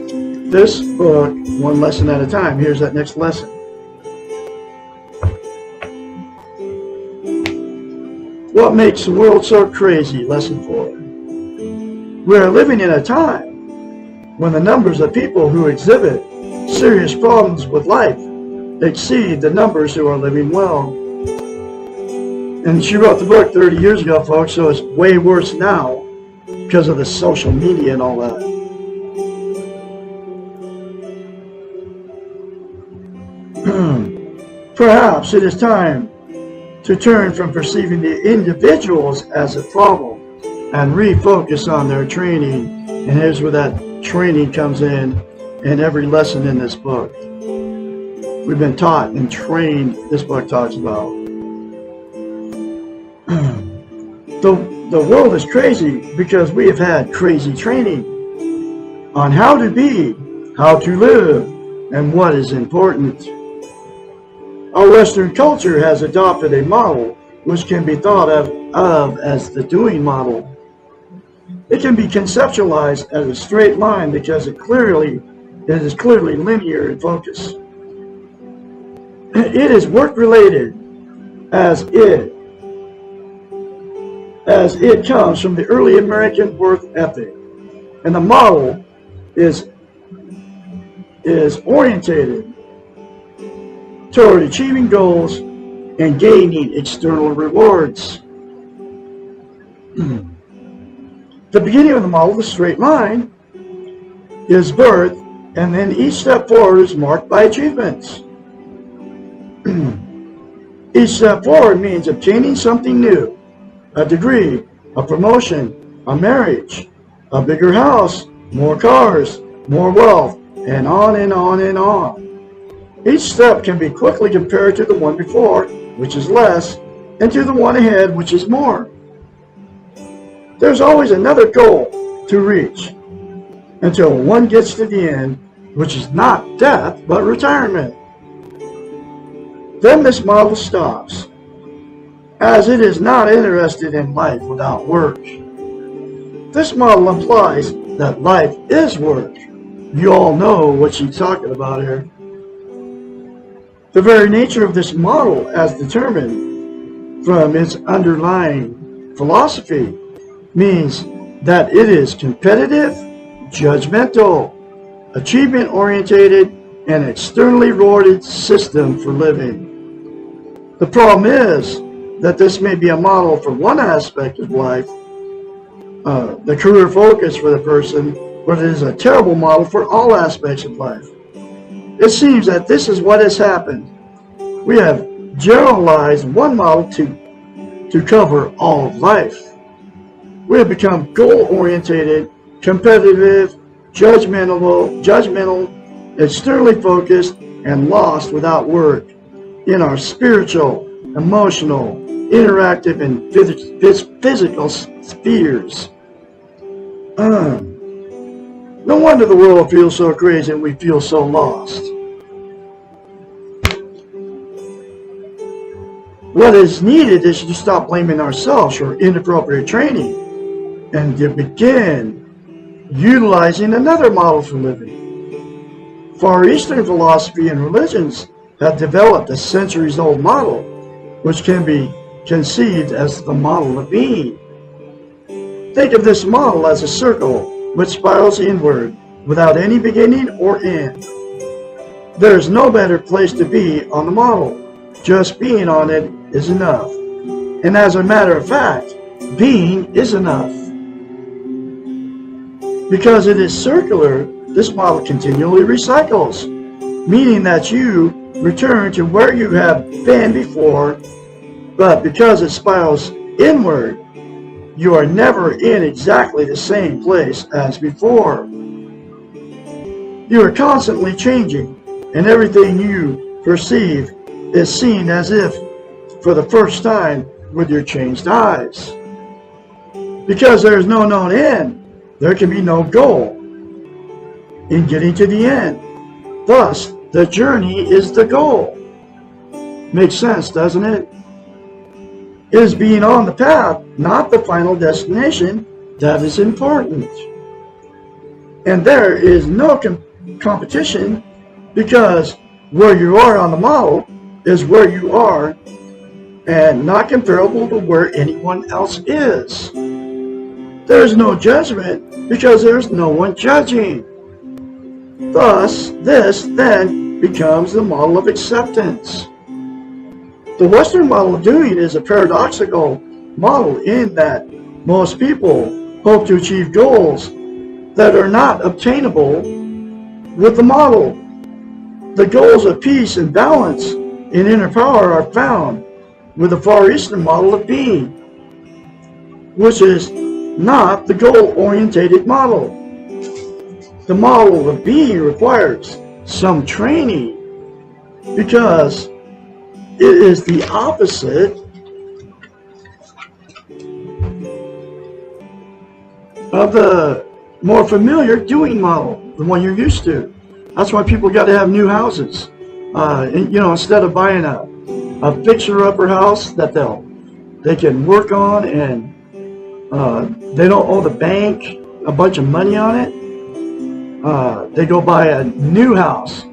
This book, one lesson at a time. Here's that next lesson. What makes the world so crazy? Lesson 4. We are living in a time when the numbers of people who exhibit serious problems with life exceed the numbers who are living well. And she wrote the book 30 years ago, folks, so it's way worse now because of the social media and all that. Perhaps it is time to turn from perceiving the individuals as a problem and refocus on their training. And here's where that training comes in every lesson in this book. We've been taught and trained, this book talks about. The world is crazy because we have had crazy training on how to be, how to live, and what is important. Our Western culture has adopted a model which can be thought of as the doing model. It can be conceptualized as a straight line because it is clearly linear in focus. It is work-related as it comes from the early American work ethic, and the model is orientated toward achieving goals and gaining external rewards. The beginning of the model, the straight line, is birth, and then each step forward is marked by achievements. Each step forward means obtaining something new, a degree, a promotion, a marriage, a bigger house, more cars, more wealth, and on and on and on. Each step can be quickly compared to the one before, which is less, and to the one ahead, which is more. There's always another goal to reach until one gets to the end, which is not death, but retirement. Then this model stops, as it is not interested in life without work. This model implies that life is work. You all know what she's talking about here. The very nature of this model, as determined from its underlying philosophy, means that it is competitive, judgmental, achievement-oriented, and externally rewarded system for living. The problem is that this may be a model for one aspect of life, the career focus for the person, but it is a terrible model for all aspects of life. It seems that this is what has happened. We have generalized one model to cover all of life. We have become goal-oriented, competitive, judgmental, externally focused, and lost without work in our spiritual, emotional, interactive, and physical spheres. No wonder the world feels so crazy and we feel so lost. What is needed is to stop blaming ourselves for inappropriate training and to begin utilizing another model for living. Far Eastern philosophy and religions have developed a centuries-old model which can be conceived as the model of being. Think of this model as a circle which spirals inward without any beginning or end. There is no better place to be on the model. Just being on it is enough. And as a matter of fact, being is enough. Because it is circular, this model continually recycles, meaning that you return to where you have been before, but because it spirals inward, you are never in exactly the same place as before. You are constantly changing, and everything you perceive is seen as if for the first time with your changed eyes. Because there is no known end, there can be no goal in getting to the end. Thus, the journey is the goal. Makes sense, doesn't it? It is being on the path, not the final destination, that is important. And there is no competition, because where you are on the model is where you are, and not comparable to where anyone else is. There is no judgment, because there is no one judging. Thus, this then becomes the model of acceptance. The Western model of doing is a paradoxical model in that most people hope to achieve goals that are not obtainable with the model. The goals of peace and balance and inner power are found with the Far Eastern model of being, which is not the goal-orientated model. The model of being requires some training, because it is the opposite of the more familiar doing model, the one you're used to. That's why people got to have new houses. Instead of buying a fixer-upper house that they can work on, and they don't owe the bank a bunch of money on it. They go buy a new house,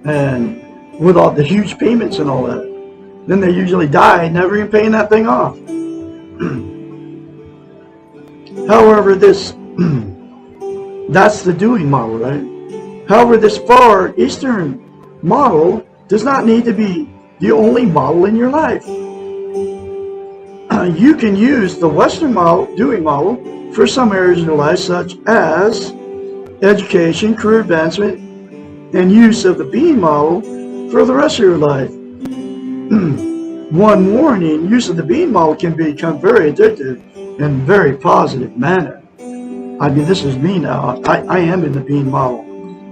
and with all the huge payments and all that. Then they usually die, never even paying that thing off. However, that's the doing model, right? However, this Far Eastern model does not need to be the only model in your life. You can use the Western model, doing model, for some areas in your life, such as education, career advancement, and use of the being model for the rest of your life. One warning: use of the being model can become very addictive in a very positive manner. I mean, this is me now. I am in the being model.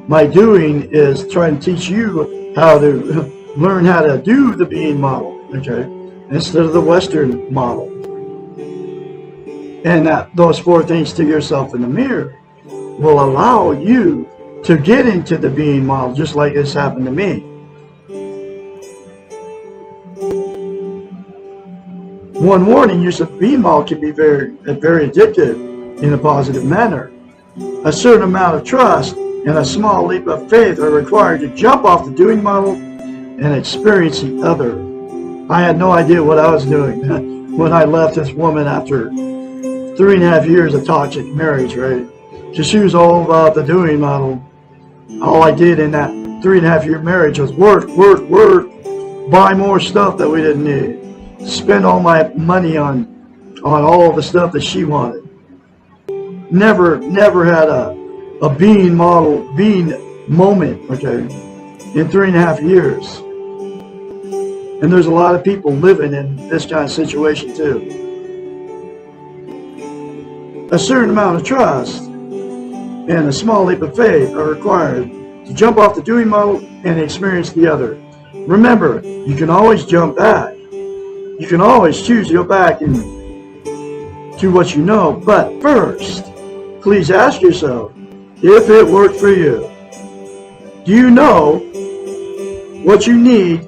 My doing is trying to teach you how to learn how to do the being model, okay, instead of the Western model. And those 4 things to yourself in the mirror will allow you to get into the being model, just like this happened to me. One warning: use of being model can be very addictive in a positive manner. A certain amount of trust and a small leap of faith are required to jump off the doing model and experience the other. I had no idea what I was doing when I left this woman after 3.5 years of toxic marriage, right? Because she was all about the doing model. All I did in that 3.5-year marriage was work, buy more stuff that we didn't need, spend all my money on all the stuff that she wanted. Never had a being moment, okay, in 3.5 years. And there's a lot of people living in this kind of situation too. A certain amount of trust and a small leap of faith are required to jump off the doing model and experience the other. Remember, you can always jump back. You can always choose to go back and to what you know. But first, please ask yourself if it worked for you. Do you know what you need